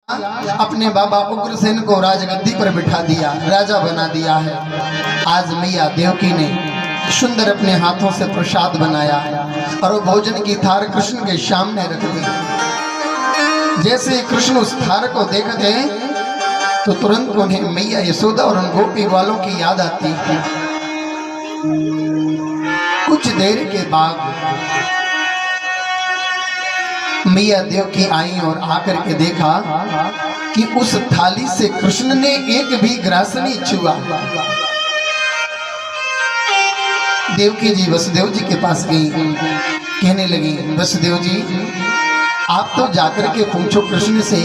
अपने बाबा उग्रसेन को राजगद्दी पर बिठा दिया, राजा बना दिया है। आज मैया देवकी ने सुंदर अपने हाथों से प्रसाद बनाया और वो भोजन की थार कृष्ण के सामने रख दी। जैसे कृष्ण उस थार को देखते तो तुरंत उन्हें मैया यशोदा और उन गोपी वालों की याद आती। कुछ देर के बाद मैया देवकी आई और आकर के देखा कि उस थाली से कृष्ण ने एक भी ग्रास नहीं छुआ। देवकी जी वसुदेव जी के पास गई, कहने लगी, वसुदेव जी आप तो जाकर के पूछो कृष्ण से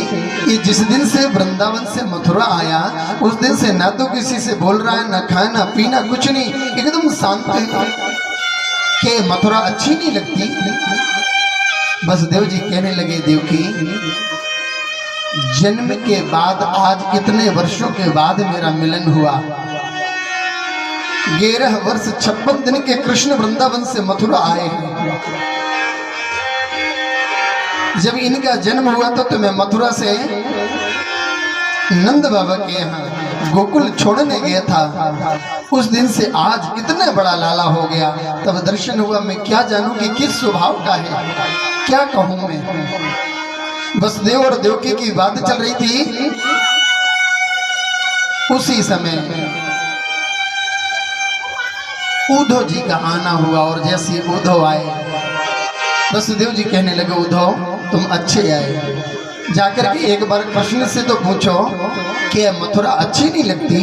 कि जिस दिन से वृंदावन से मथुरा आया उस दिन से ना तो किसी से बोल रहा है, ना खाना पीना कुछ नहीं, एकदम शांत है। के मथुरा अच्छी नहीं लगती? वसुदेव जी कहने लगे, देवकी जन्म के बाद आज इतने वर्षों के बाद मेरा मिलन हुआ। 11 वर्ष 56 दिन के कृष्ण वृंदावन से मथुरा आए हैं। जब इनका जन्म हुआ तो मैं मथुरा से नंद बाबा के यहाँ गोकुल छोड़ने गया था। उस दिन से आज इतना बड़ा लाला हो गया, तब दर्शन हुआ। मैं क्या जानूं कि किस स्वभाव का है, क्या कहूं मैं। वसुदेव और देवकी की बात चल रही थी। उसी समय उद्धव जी का आना हुआ और जैसे उद्धव आए वसुदेव जी कहने लगे, उद्धव तुम अच्छे आए, जाकर के एक बार कृष्ण से तो पूछो कि मथुरा अच्छी नहीं लगती?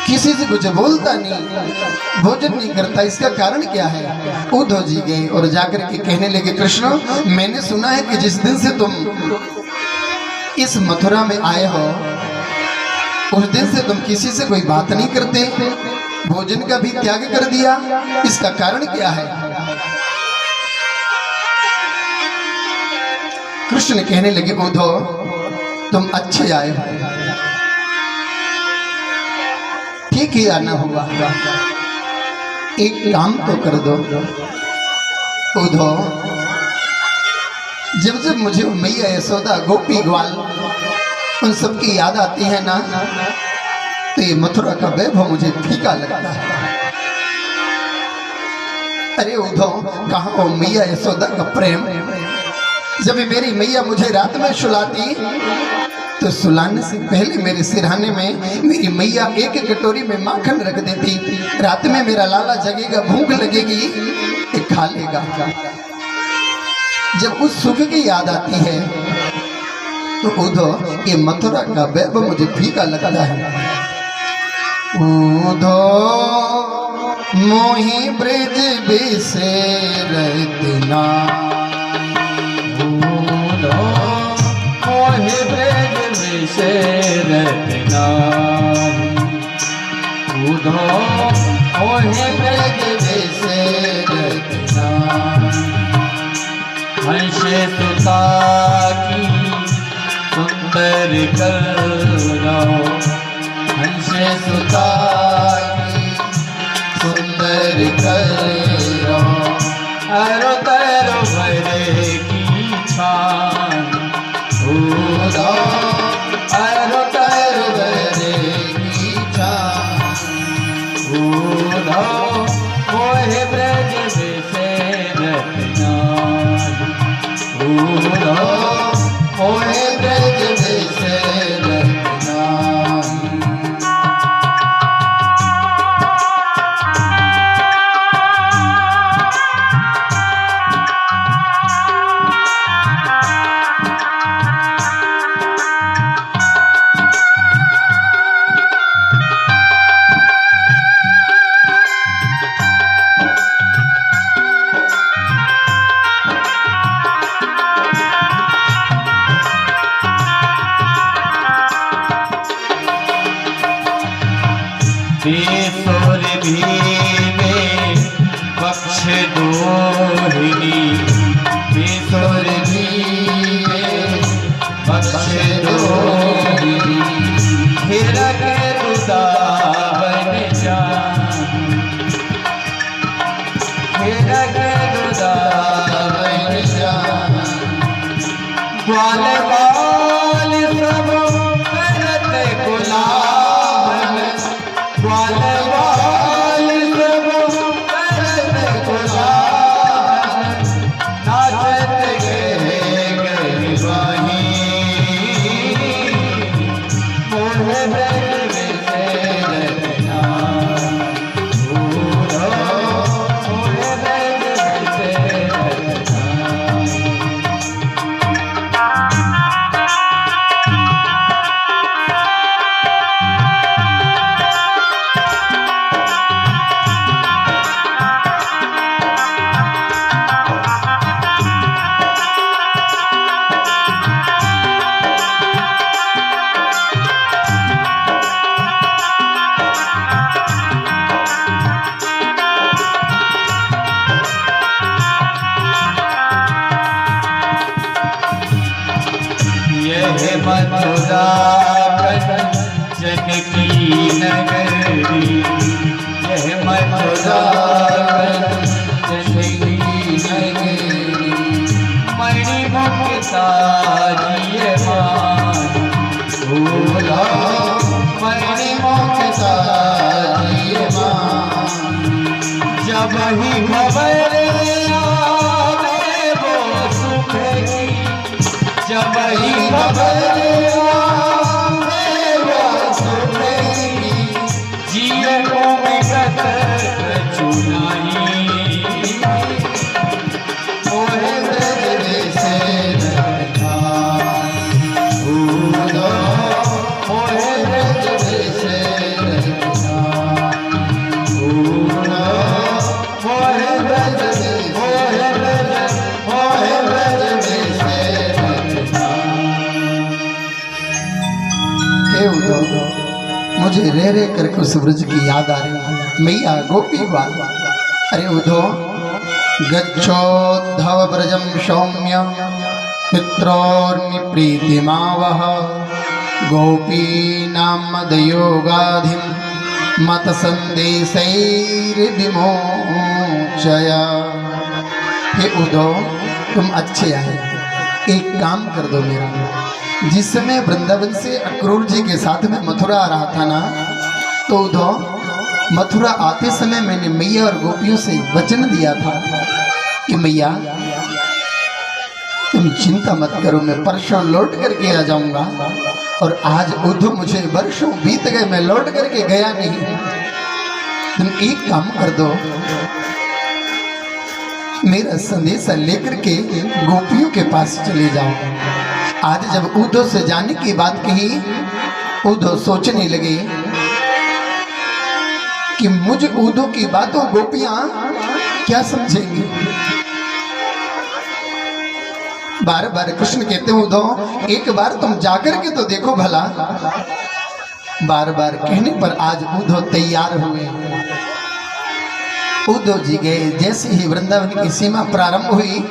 किसी से कुछ बोलता नहीं, भोजन नहीं करता, इसका कारण क्या है? उद्धव जी गए और जाकर के कहने लगे, कृष्ण मैंने सुना है कि जिस दिन से तुम इस मथुरा में आए हो उस दिन से तुम किसी से कोई बात नहीं करते, भोजन का भी त्याग कर दिया, इसका कारण क्या है? कृष्ण कहने लगे, उद्धव तुम अच्छे आए हो, ठीक ही आना हुआ, एक काम तो कर दो। उद्धव जब जब मुझे मैया यशोदा गोपी ग्वाल उन सबकी याद आती है ना, तो ये मथुरा का वैभव मुझे फीका लगता है। अरे उद्धव कहाँ हो मैया यशोदा का प्रेम? जब मेरी मैया मुझे रात में सुलाती तो सुलाने से पहले मेरे सिरहाने में मेरी मैया एक कटोरी में माखन रख देती। रात में मेरा लाला जगेगा, भूख लगेगी, ये खा लेगा। जब उस सुख की याद आती है तो उद्धव ये मथुरा का वैभव मुझे फीका लगता है। उद्धव मोहि ब्रज बिसेरतना, मोहि ब्रज बिसेरतना, उद्धव मोहि ब्रज बिसेरतना। हंस सुता की सुंदर करो, हंस सुता की सुंदर करो, अरो तरो भरे की छान, उद्धव अरो तरो भरे की छान, उद्धव मोहि ब्रज बिसेरतना, उद्धव मोहि ब्रज बिसेरतना। बेसुर भीमे पक्ष दोहिनी, बेसुर भीमे पक्ष दोहिनी, हिरक रुदावन जान, हिरक रुदावन जान, ग्वाल लाल ग्वाल बाल सब करत गुलाल नाचत गए स्वाही मोहे ब्रज से रचना मोहे ब्रज से रचना। यह मथुरा जनकी नगरी यह मथुरा जनकी नगरी मणि मुक्ता जिये मान भोला मणि मुक्ता जिये मान जब ही खबर आवे वो सुख की जब ही खबर आवे वो सुख की जिये को विगत चुनाई मोहे ब्रज से रचना भूलो मोहे ब्रज से रचना भूलो मोहे ब्रज मोहे ब्रज मोहे ब्रज से हे उद्धव, मुझे रह रह करके उस ब्रज की याद आ रही है। मैया गोपी बाल। अरे उद्धव, गच्छोद्धव ब्रजम सौम्य पित्रोर्नि प्रीतिमावह गोपीनां मदयोगाधिं मत संदेशैर्विमोचय। हे उद्धव, तुम अच्छे आए, एक काम कर दो मेरा। जिस समय वृंदावन से अक्रूर जी के साथ में मथुरा आ रहा था ना, तो उद्धव मथुरा आते समय मैंने मैया और गोपियों से वचन दिया था कि मैया तुम चिंता मत करो, मैं परसों लौट करके आ जाऊंगा। और आज उद्धव मुझे वर्षों बीत गए, मैं लौट करके गया नहीं। तुम एक काम कर दो, मेरा संदेशा लेकर के गोपियों के पास चले जाओ। आज जब उद्धव से जाने की बात कही, उद्धव सोचने लगे कि मुझ उद्धव की बातों गोपियां क्या समझेंगी। बार बार कृष्ण कहते हैं उद्धव, एक बार तुम जाकर के तो देखो भला। बार बार कहने पर आज उद्धव तैयार हुए। उद्धव जी गए। जैसे ही वृंदावन की सीमा प्रारंभ हुई,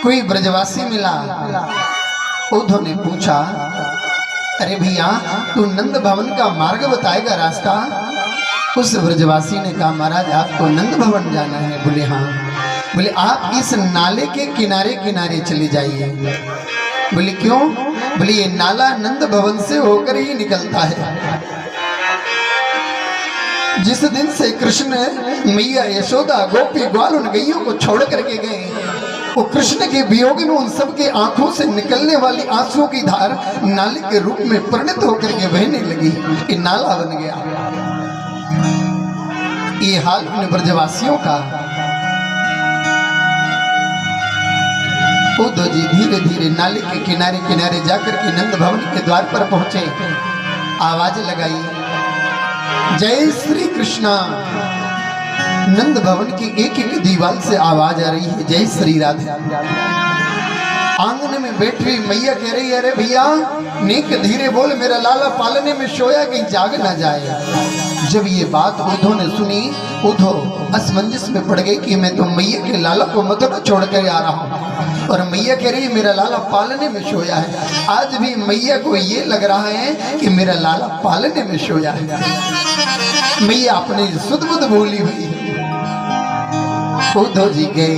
कोई ब्रजवासी मिला। उद्धव ने पूछा, अरे भैया तू नंद भवन का मार्ग बताएगा रास्ता? उस ब्रजवासी ने कहा, महाराज आपको नंद भवन जाना है? बोले हाँ। बोले आप इस नाले के किनारे किनारे चले जाइए। बोले क्यों? बोले ये नाला नंद भवन से होकर ही निकलता है। जिस दिन से कृष्ण मैया यशोदा गोपी ग्वाल उन गैयों को छोड़ करके गए, वो कृष्ण के वियोग में उन सबके आंखों से निकलने वाली आंसुओं की धार नाले के रूप में परिणत होकर के बहने लगी। ये नाला बन गया। ये हाल उन ब्रजवासियों का। उद्धव जी धीरे धीरे नाले के किनारे किनारे जाकर के नंद भवन के द्वार पर पहुंचे। आवाज लगाई, जय श्री कृष्णा। नंद भवन की एक एक दीवार से आवाज आ रही है, जय श्री राधे। आंगन में बैठी हुई मैया कह रही है, अरे भैया नेक धीरे बोल, मेरा लाला पालने में सोया कहीं जाग ना जाए। जब ये बात उद्धव ने सुनी, उद्धव असमंजस में पड़ गई कि मैं तो मैया के लाला को मथुरा छोड़ कर आ रहा हूँ और मैया कह रही है मेरा लाला पालने में सोया है। आज भी मैया को ये लग रहा है कि मेरा लाला पालने में सोया है। मैया अपनी सुध बुध भूली हुई। उद्धव जी गए,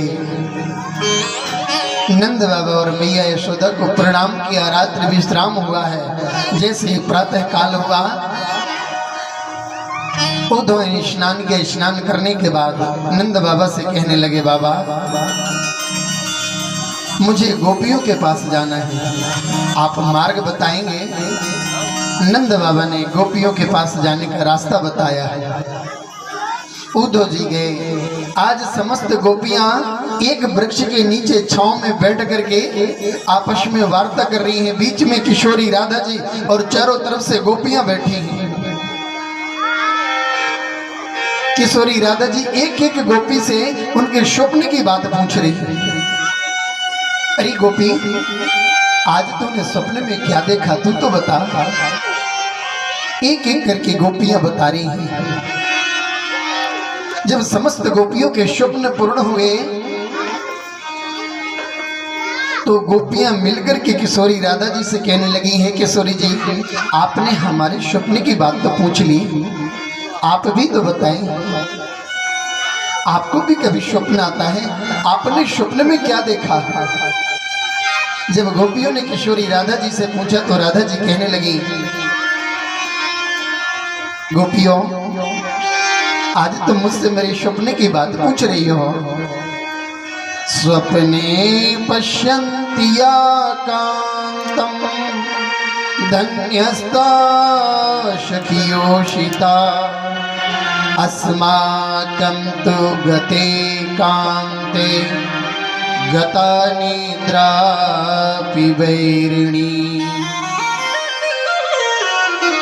नंद बाबा और मैया यशोदा को प्रणाम किया। रात्रि विश्राम हुआ है। जैसे ही प्रातः काल हुआ, उद्धव ने स्नान किया। स्नान करने के बाद नंद बाबा से कहने लगे, बाबा मुझे गोपियों के पास जाना है, आप मार्ग बताएंगे? नंद बाबा ने गोपियों के पास जाने का रास्ता बताया है। उद्धव जी गए। आज समस्त गोपियां एक वृक्ष के नीचे छांव में बैठ करके आपस में वार्ता कर रही हैं। बीच में किशोरी राधा जी और चारों तरफ से गोपियां बैठी हैं। किशोरी राधा जी एक एक गोपी से उनके स्वप्न की बात पूछ रही है। अरे गोपी, आज तूने स्वप्न में क्या देखा, तू तो बता। एक एक करके गोपियां बता रही हैं। जब समस्त गोपियों के स्वप्न पूर्ण हुए तो गोपियां मिलकर के किशोरी राधा जी से कहने लगी हैं, किशोरी जी आपने हमारे स्वप्न की बात तो पूछ ली, आप भी तो बताएं, आपको भी कभी स्वप्न आता है, आपने स्वप्न में क्या देखा? जब गोपियों ने किशोरी राधा जी से पूछा तो राधा जी कहने लगी, गोपियों आज तुम मुझसे मेरे स्वप्न की बात पूछ रही हो। स्वप्ने पश्यन्ति या कांतम धन्यस्ता सखियोषिता अस्माकं तु गते कांते गता निद्रा पिबैरिणी।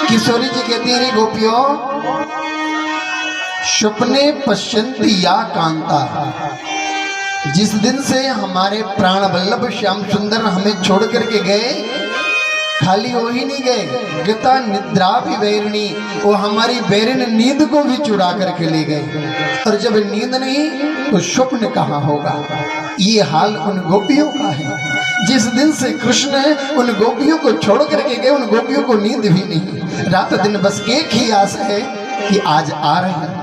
किशोरी जी कहती है, गोपियों स्वप्ने पश्यन्ति या कांता, जिस दिन से हमारे प्राण वल्लभ श्याम सुंदर हमें छोड़ करके गए, खाली वो ही नहीं गए, गता निद्रा भी बैरिणी, वो हमारी बैरिन नींद को भी चुरा करके ले गए। और जब नींद नहीं तो स्वप्न कहाँ होगा? ये हाल उन गोपियों का है। जिस दिन से कृष्ण उन गोपियों को छोड़ करके गए, उन गोपियों को नींद भी नहीं। रात दिन बस एक ही आस है कि आज आ रहे हैं।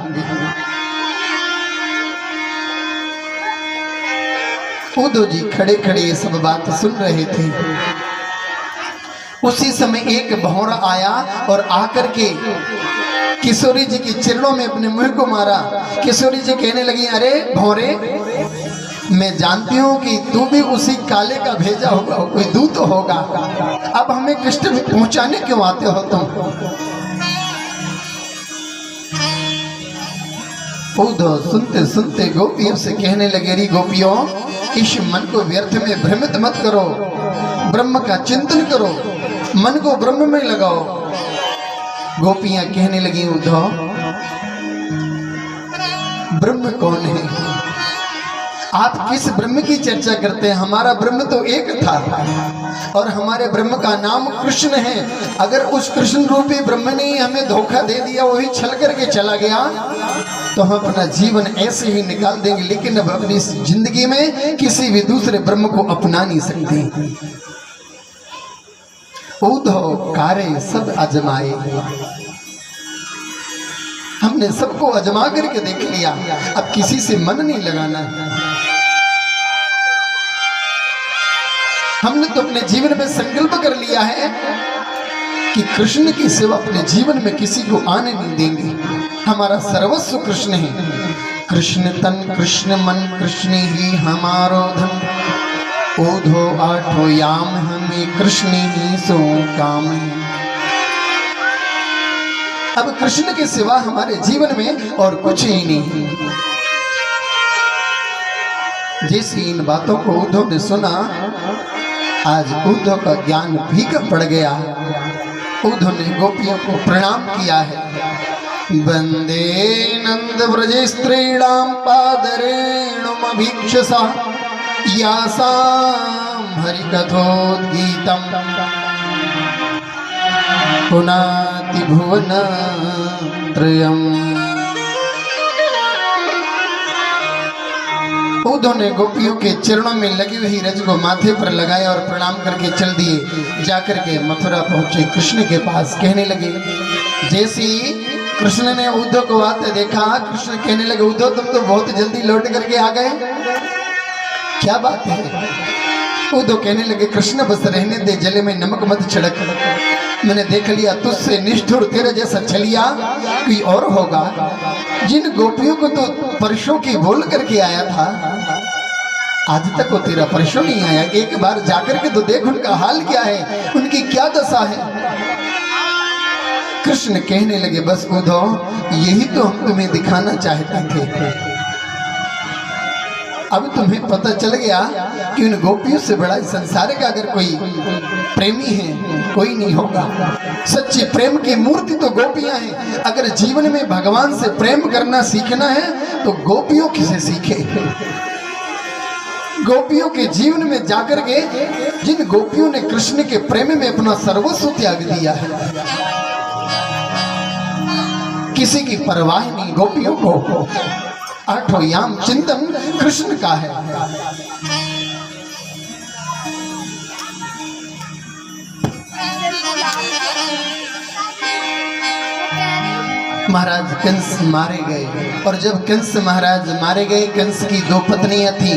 उद्धव जी खड़े खड़े ये सब बात सुन रहे थे। उसी समय एक भौरा आया और आकर के किशोरी जी के चरणों में अपने मुंह को मारा। किशोरी जी कहने लगी, अरे भौरे, मैं जानती हूँ कि तू भी उसी काले का भेजा होगा, कोई दूत होगा, अब हमें कष्ट पहुंचाने क्यों आते हो तुम? उद्धव सुनते सुनते गोपियों से कहने लगे, री गोपियों, इस मन को व्यर्थ में भ्रमित मत करो, ब्रह्म का चिंतन करो, मन को ब्रह्म में लगाओ। गोपियां कहने लगी, उद्धव ब्रह्म कौन है? आप किस ब्रह्म की चर्चा करते हैं? हमारा ब्रह्म तो एक था और हमारे ब्रह्म का नाम कृष्ण है। अगर उस कृष्ण रूपी ब्रह्म ने हमें धोखा दे दिया, वही छल करके चला गया, तो हम अपना जीवन ऐसे ही निकाल देंगे, लेकिन अब अपनी जिंदगी में किसी भी दूसरे ब्रह्म को अपना नहीं सकते। उद्धव कार्य सब आजमाए, हमने सबको आजमा करके देख लिया, अब किसी से मन नहीं लगाना। हमने तो अपने जीवन में संकल्प कर लिया है कि कृष्ण की सेवा अपने जीवन में किसी को आने नहीं देंगे। हमारा सर्वस्व कृष्ण है। कृष्ण तन कृष्ण मन कृष्ण ही हमारो धन, ओधो आठो याम हमें कृष्ण ही सो काम है। अब कृष्ण के सिवा हमारे जीवन में और कुछ ही नहीं। जैसे इन बातों को उद्धव ने सुना, आज उद्धव का ज्ञान फीका पड़ गया। उद्धव ने गोपियों को प्रणाम किया है। वंदे नंद व्रज स्त्रीणाम पादरेणुमभीक्षसा यासाम हरिकथोद्गीतम पुनाति भुवन त्रयम्। उद्धव ने गोपियों के चरणों में लगी हुई रज को माथे पर लगाया और प्रणाम करके चल दिए। जाकर के मथुरा पहुंचे, कृष्ण के पास कहने लगे। जैसे ही कृष्ण ने उद्धव को आते देखा, कृष्ण कहने लगे, उद्धव तुम तो बहुत जल्दी लौट करके आ गए, क्या बात है? वो तो कहने लगे कृष्ण बस रहने दे, जले में नमक मत छिड़क, मैंने देख लिया तुझसे निष्ठुर तेरे जैसा छलिया कोई और होगा। जिन गोपियों को तो परसों की बोल करके आया था, आज तक वो तेरा परसों नहीं आया। एक बार जाकर के तो देख उनका हाल क्या है, उनकी क्या दशा है। कृष्ण कहने लगे बस उद्धव, यही तो हम तुम्हें दिखाना चाहते थे। अब तुम्हें पता चल गया कि उन गोपियों से बड़ा संसार का अगर कोई प्रेमी है कोई नहीं होगा। सच्चे प्रेम की मूर्ति तो गोपियां हैं। अगर जीवन में भगवान से प्रेम करना सीखना है तो गोपियों से सीखे। गोपियों के जीवन में जाकर के जिन गोपियों ने कृष्ण के प्रेम में अपना सर्वस्व त्याग दिया है, किसी की परवाह नहीं गोपियों को। आठों याम चिंतन कृष्ण का है। महाराज कंस मारे गए, और जब कंस महाराज मारे गए, कंस की दो पत्नियां थी,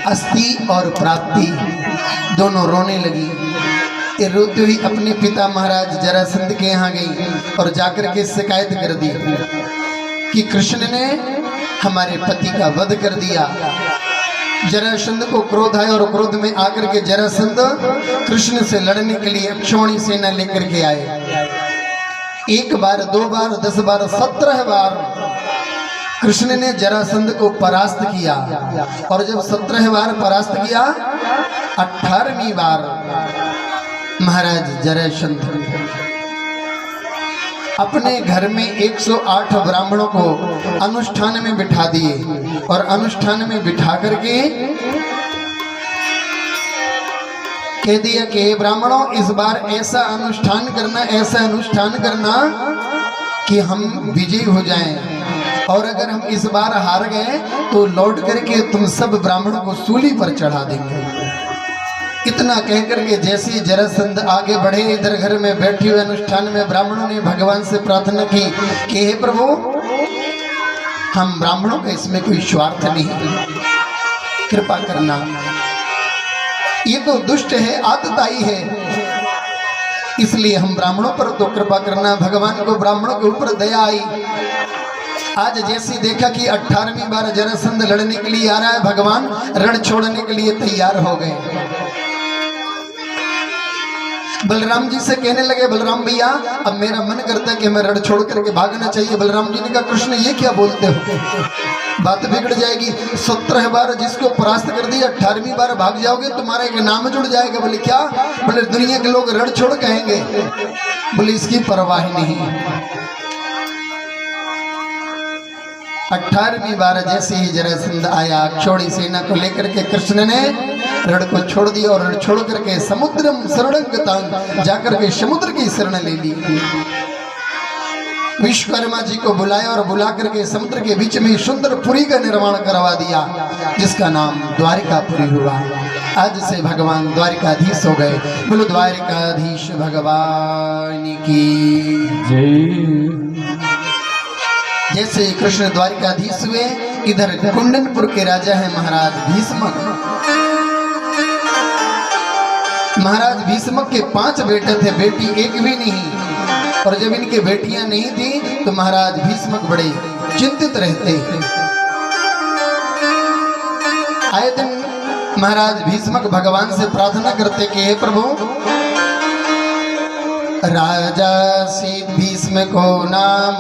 अस्ति और प्राप्ति, दोनों रोने लगी। ये रोती हुई अपने पिता महाराज जरासंध के यहाँ गई और जाकर के शिकायत कर दी कि कृष्ण ने हमारे पति का वध कर दिया। जरासंध को क्रोध आया और क्रोध में आकर के जरासंध कृष्ण से लड़ने के लिए अक्षौणी सेना लेकर के आए। एक बार, दो बार, 10 बार, 17 बार कृष्ण ने जरासंध को परास्त किया। और जब 17 बार परास्त किया, 18वीं बार महाराज जरासंध अपने घर में 108 ब्राह्मणों को अनुष्ठान में बिठा दिए, और अनुष्ठान में बिठा करके कह दिया कि ब्राह्मणों इस बार ऐसा अनुष्ठान करना, ऐसा अनुष्ठान करना कि हम विजयी हो जाएं, और अगर हम इस बार हार गए तो लौट करके तुम सब ब्राह्मणों को सूली पर चढ़ा देंगे। इतना कहकर के जैसे जरासंध आगे बढ़े, इधर घर में बैठे हुए अनुष्ठान में ब्राह्मणों ने भगवान से प्रार्थना की कि हे प्रभु, हम ब्राह्मणों का इसमें कोई स्वार्थ नहीं, कृपा करना। ये तो दुष्ट है, आतताई है, इसलिए हम ब्राह्मणों पर तो कृपा करना। भगवान को ब्राह्मणों के ऊपर दया आई। आज जैसे देखा कि 18वीं बार जरासंध लड़ने के लिए आ रहा है, भगवान रण छोड़ने के लिए तैयार हो गए। बलराम जी से कहने लगे, बलराम भैया अब मेरा मन करता है कि मैं रण छोड़ करके भागना चाहिए। बलराम जी ने कहा, कृष्ण ये क्या बोलते हो, बात बिगड़ जाएगी। 17 बार जिसको परास्त कर दिया, 18वीं बार भाग जाओगे, तुम्हारा एक नाम जुड़ जाएगा। बोले क्या? बोले दुनिया के लोग रण छोड़ कहेंगे। बोले इसकी परवाह नहीं। 18वीं बार जैसे ही जरासंध आया, अक्षौणी सेना को लेकर के कृष्ण ने रण को छोड़ दिया, और रण छोड़ करके समुद्रम शरणं जाकर के समुद्र की शरण ले ली। विश्वकर्मा जी को बुलाया और बुला करके समुद्र के बीच में सुंदर पुरी का निर्माण करवा दिया, जिसका नाम द्वारिकापुरी हुआ। आज से भगवान द्वारिकाधीश हो गए। बोलो द्वारिकाधीश भगवान की जय। जैसे कृष्ण द्वारिकाधीश हुए, इधर कुंडनपुर के राजा है महाराज भीष्मक। महाराज भीष्मक के 5 बेटे थे, बेटी एक भी नहीं। और जब इनके बेटियां नहीं थी तो महाराज भीष्मक बड़े चिंतित रहते। आए दिन महाराज भीष्मक भगवान से प्रार्थना करते कि हे प्रभु, राजा सी भीष्म को नाम